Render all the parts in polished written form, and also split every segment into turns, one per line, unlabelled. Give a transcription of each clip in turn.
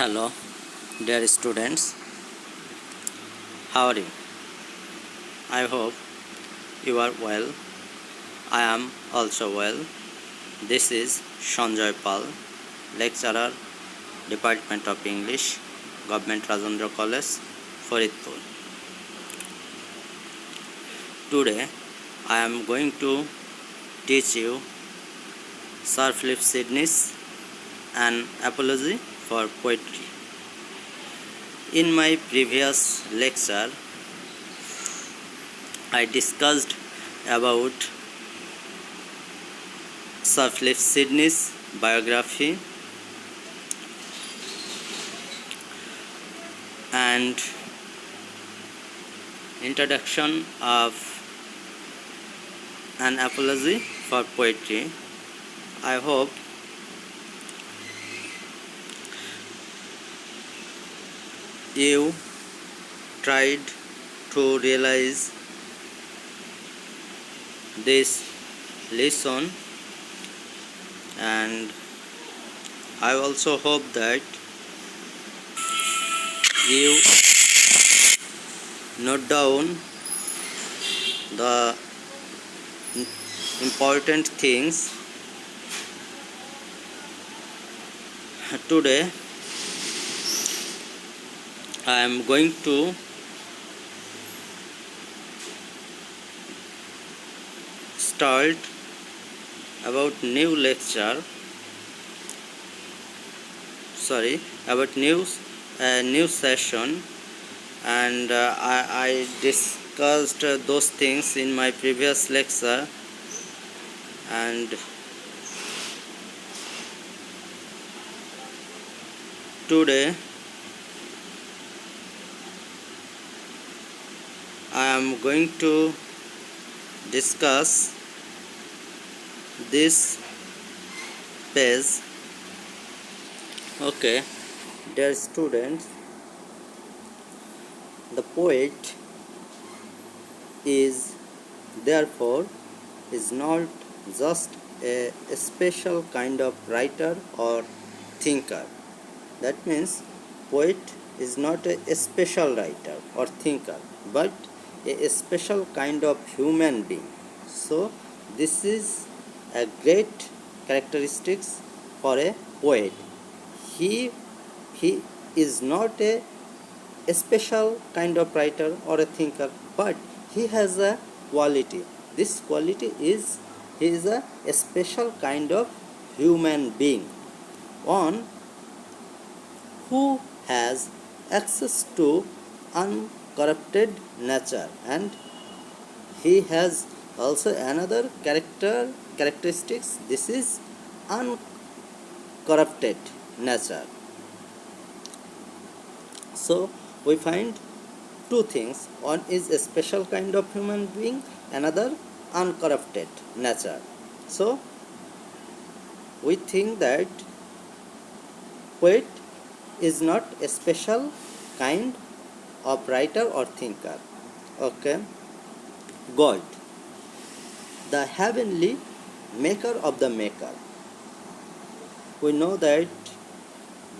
Hello, dear students. How are you? I hope you are well. I am also well. This is Sanjay Pal, lecturer, Department of English, Government Rajendra College, Faridpur. Today, I am going to teach you Sir Philip Sidney's An Apology for Poetry. In my previous lecture, I discussed about Sir Philip Sidney's biography and introduction of An Apology for Poetry. I hope you tried to realize this lesson, and I also hope that you note down the important things. Today I am going to start about new lecture, about new session, and I discussed those things in my previous lecture, and today I am going to discuss this page. Okay, dear students, the poet is therefore is not just a special kind of writer or thinker. That means poet is not a special writer or thinker, but a special kind of human being. So this is a great characteristics for a poet. He is not a special kind of writer or a thinker, but he has a quality. This quality is he is a special kind of human being, one who has access to uncorrupted nature, and he has also another characteristics. This is uncorrupted nature. So we find two things: one is a special kind of human being, another uncorrupted nature. So we think that poet is not a special kind of writer or thinker. Okay, God, the heavenly maker of the maker. We know that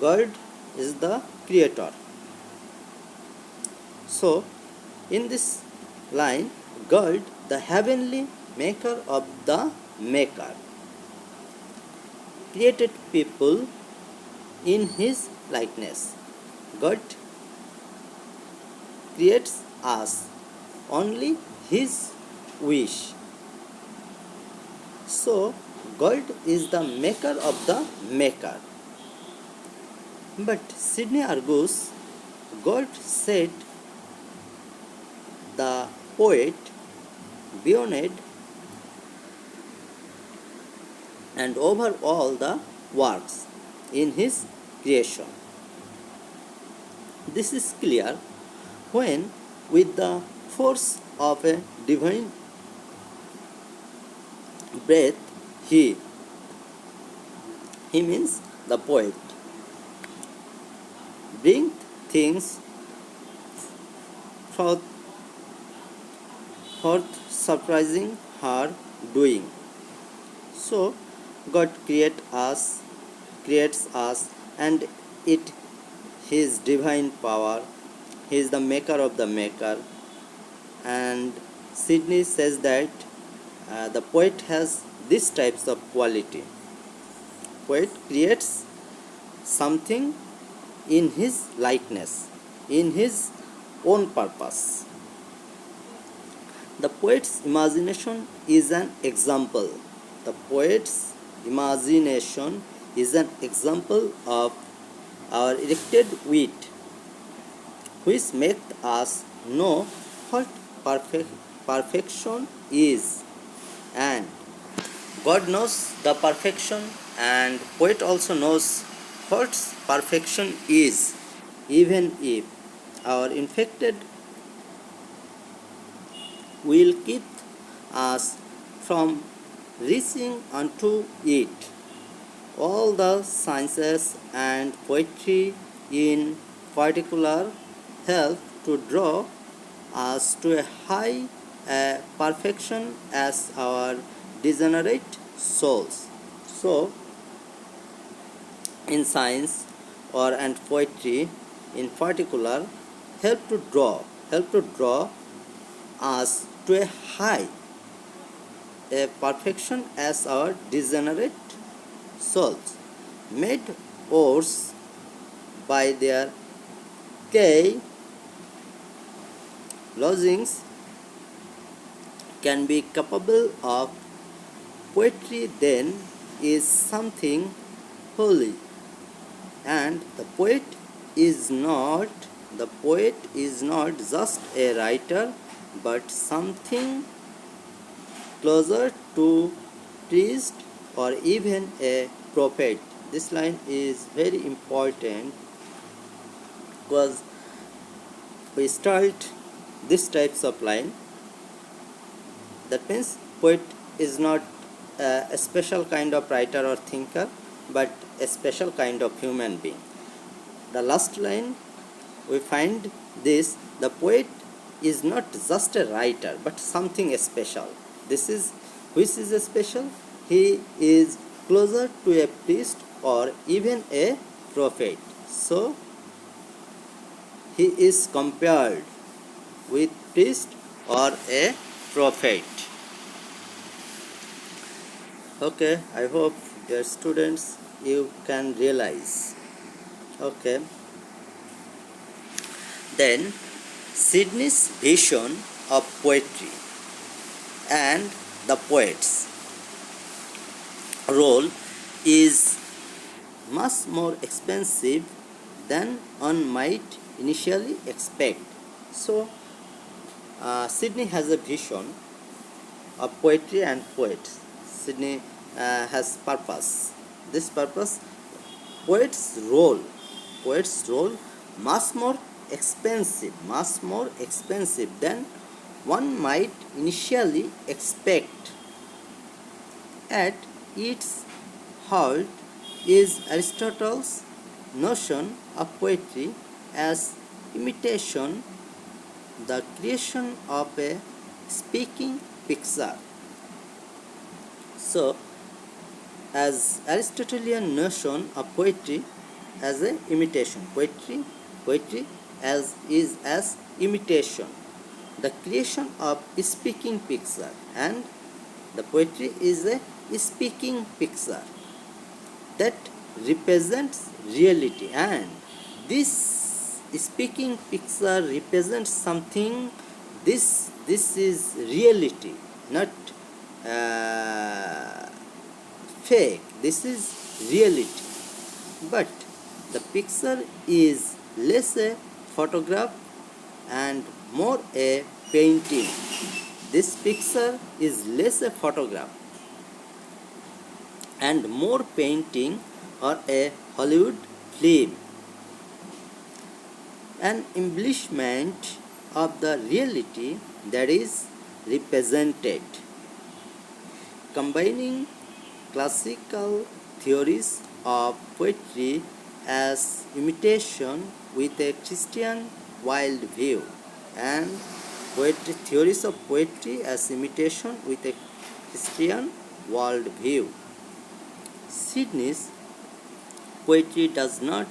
God is the creator. So in this line, God, the heavenly maker of the maker, created people in his likeness. God creates us only his wish. So God is the maker of the maker. But Sidney argues God set the poet beyond and over all the works in his creation. This is clear when, with the force of a divine breath, he means the poet, brings things forth surprising her doing. So God creates us, and it his divine power. He is the maker of the maker. And Sidney says that the poet has these types of quality. Poet creates something in his likeness, in his own purpose. The poet's imagination is an example. The poet's imagination is an example of our erected wit, which makes us know what perfection is. And God knows the perfection, and poet also knows what perfection is, even if our infected will keep us from reaching unto it. All the sciences and poetry in particular help to draw us to a high perfection as our degenerate souls. So, in science or and poetry in particular help to draw us to a high a perfection as our degenerate souls, made worse by their gay lodgings, can be capable of poetry. Then is something holy, and the poet is not just a writer, but something closer to priest or even a prophet. This line is very important because we start this types of line. That means poet is not a special kind of writer or thinker, but a special kind of human being. The last line we find this: the poet is not just a writer, but something special. This is which is special? He is closer to a priest or even a prophet. So he is compared with priest or a prophet. Okay, I hope dear students you can realize. Okay, then Sidney's vision of poetry and the poet's role is much more expensive than one might initially expect. So, Sidney has a vision of poetry and poets. Sidney has purpose. This purpose, poet's role, much more expensive than one might initially expect. At its heart is Aristotle's notion of poetry as imitation, the creation of a speaking picture. So, as Aristotelian notion of poetry as a imitation, poetry as imitation, the creation of speaking picture, and the poetry is a speaking picture that represents reality, and this speaking picture represents something. This is reality, not fake. This is reality, but the picture is less a photograph and more a painting. This picture is less a photograph and more painting or a Hollywood film, an embellishment of the reality that is represented. Combining classical theories of poetry as imitation with a Christian worldview, and theories of poetry as imitation with a Christian worldview. Sidney's poetry does not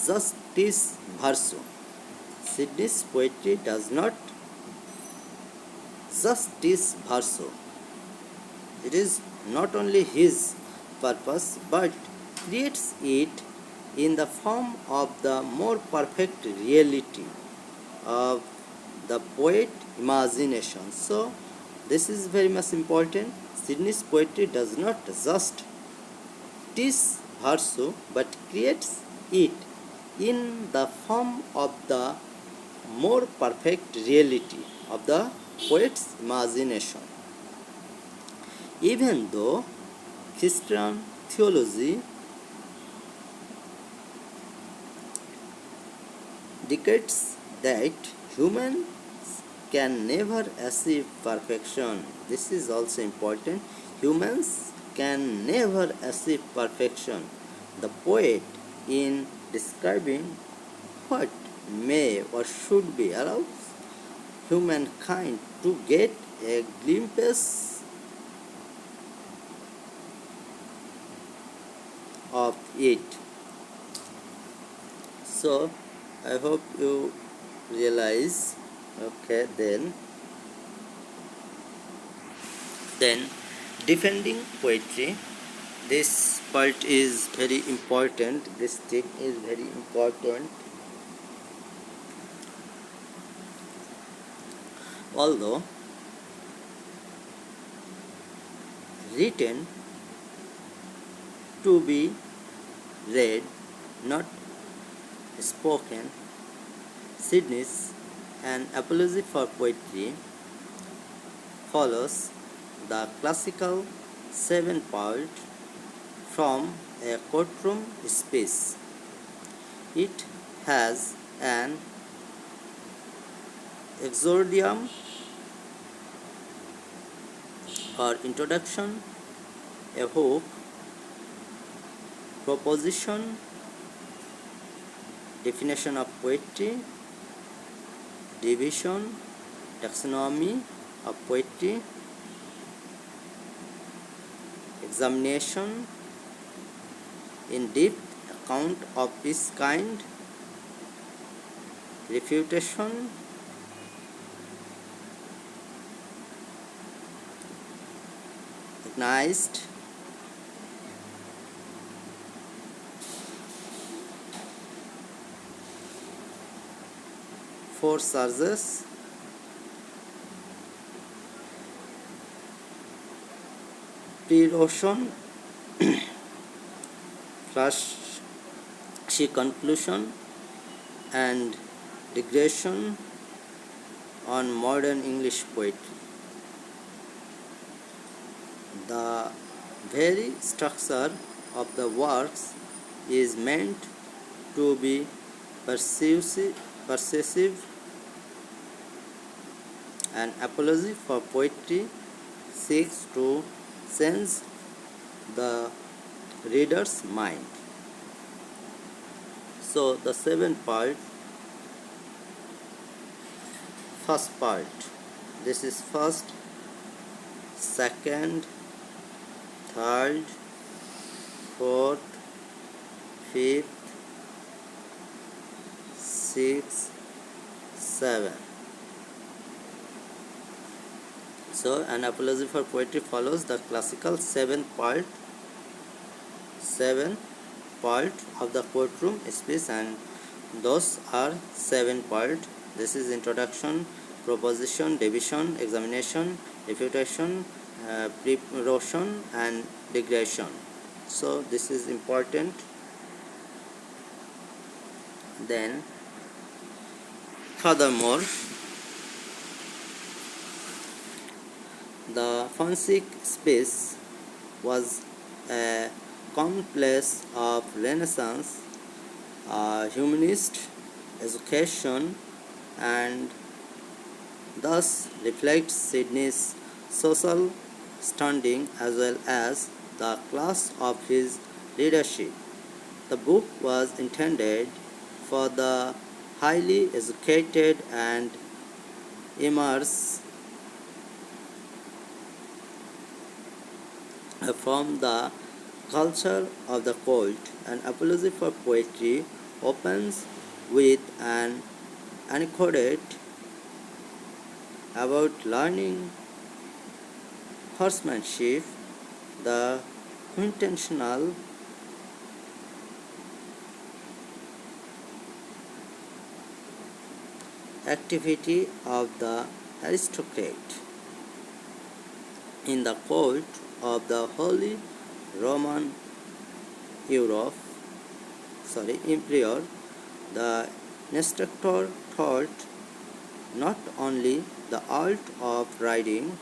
just tis verso. Sidney's poetry does not just tis verso. It is not only his purpose but creates it in the form of the more perfect reality of the poet imagination. So this is very much important. Sidney's poetry does not just teach verso but creates it in the form of the more perfect reality of the poet's imagination. Even though Christian theology dictates that humans can never achieve perfection. This is also important. Humans can never achieve perfection. The poet, in describing what may or should be, allows humankind to get a glimpse of it. So I hope you realize. Okay, then defending poetry. This part is very important. This thing is very important. Although written to be read, not spoken, Sidney's An Apology for Poetry follows the classical 7 part from a courtroom speech. It has an exordium or introduction, a hook, proposition, definition of poetry, division, taxonomy of poetry, examination, in-depth account of each kind, refutation, recognized, four charges, pre-erosion, first conclusion, and digression on modern English poetry. The very structure of the works is meant to be persuasive. An apology for poetry seeks to change the reader's mind. So the 7 part, first part, this is first, second, third, fourth, fifth, sixth, seventh. So An Apology for Poetry follows the classical 7 part of the courtroom speech, and those are 7 part. This is introduction, proposition, division, examination, refutation, pre-erosion, and digression. So this is important. Then furthermore, the forensic space was a commonplace of Renaissance, humanist education, and thus reflects Sidney's social standing as well as the class of his leadership. The book was intended for the highly educated and immersed from the culture of the court. An Apology for Poetry opens with an anecdote about learning horsemanship, the quintessential activity of the aristocrat in the court of the Holy Roman Europe, Emperor. The instructor taught not only the art of riding,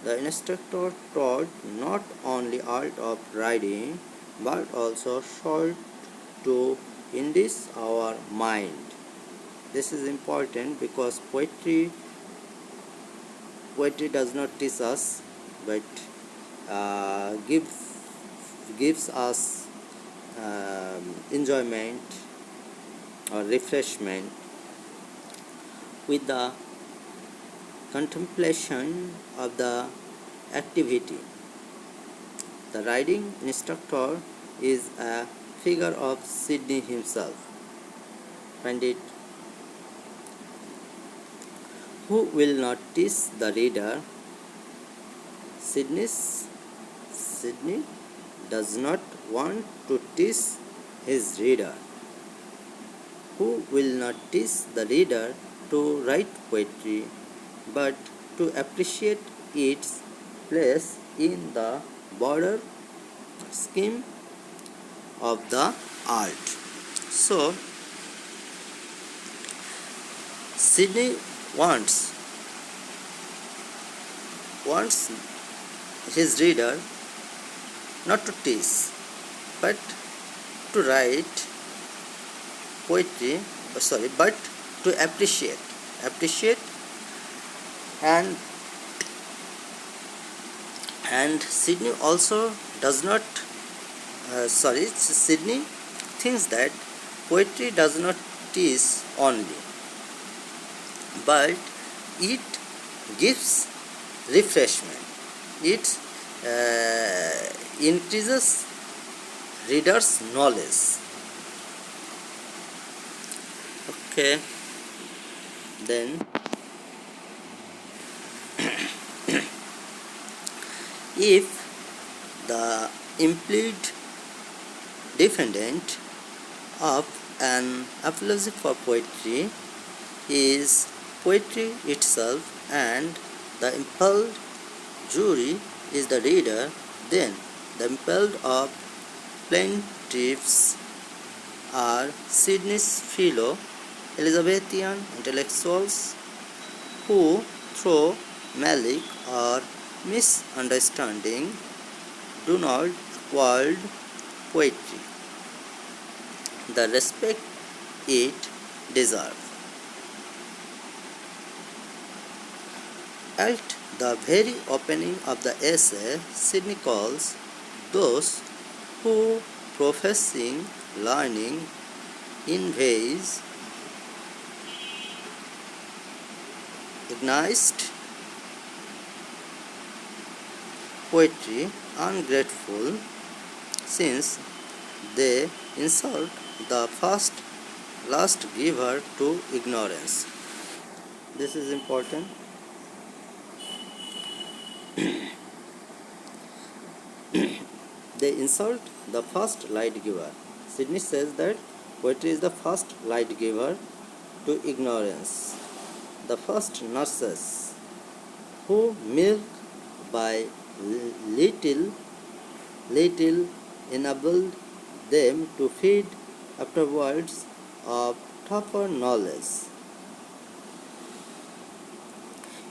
the instructor taught not only art of riding, but also sought to induce our mind. This is important because poetry does not teach us, but gives us enjoyment or refreshment with the contemplation of the activity. The riding instructor is a figure of Sidney himself. Find it. Who will not teach the reader? Sidney does not want to teach his reader. Who will not teach the reader to write poetry, but to appreciate its place in the broader scheme of the art? So, Sidney wants his reader not to teach, but to write poetry, but to appreciate and Sidney also does not Sidney thinks that poetry does not teach only, but it gives refreshment. It increases reader's knowledge. Okay, then if the implied defendant of an apology for poetry is poetry itself and the impelled jury is the reader, then the impelled of plaintiffs are Sidney's fellow Elizabethan intellectuals who, through malice or misunderstanding, do not accord poetry the respect it deserves. At the very opening of the essay, Sidney calls those who professing learning in ways against poetry ungrateful, since they insult the first last giver to ignorance. This is important. They insult the first light giver. Sidney says that poetry is the first light giver to ignorance. The first nurses who milk by little enabled them to feed afterwards of tougher knowledge.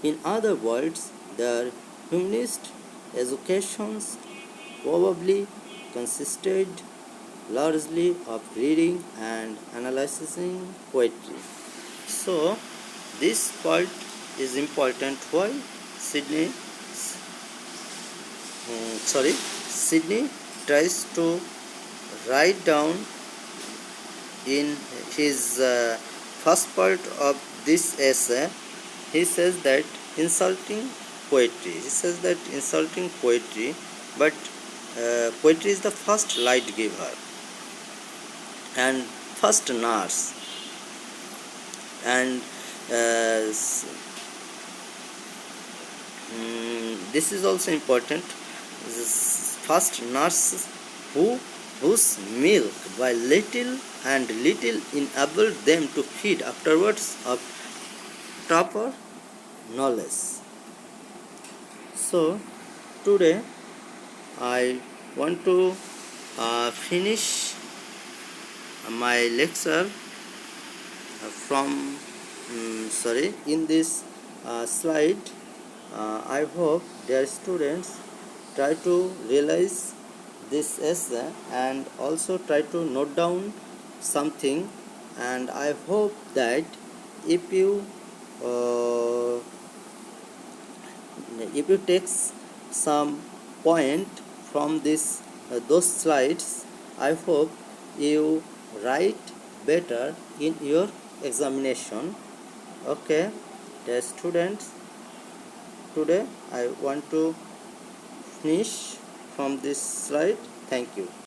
In other words, their humanist educations probably consisted largely of reading and analyzing poetry. So, this part is important. Why Sidney tries to write down in his first part of this essay. He says that insulting poetry. But poetry is the first light giver and first nurse And this is also important. First nurses whose milk by little and little enabled them to feed afterwards of proper knowledge. So today I want to finish my lecture from in this slide. I hope dear students try to realize this essay and also try to note down something, and I hope that if you uh, take some point from this those slides, I hope you write better in your examination. Okay, the students, today I want to finish from this slide. Thank you.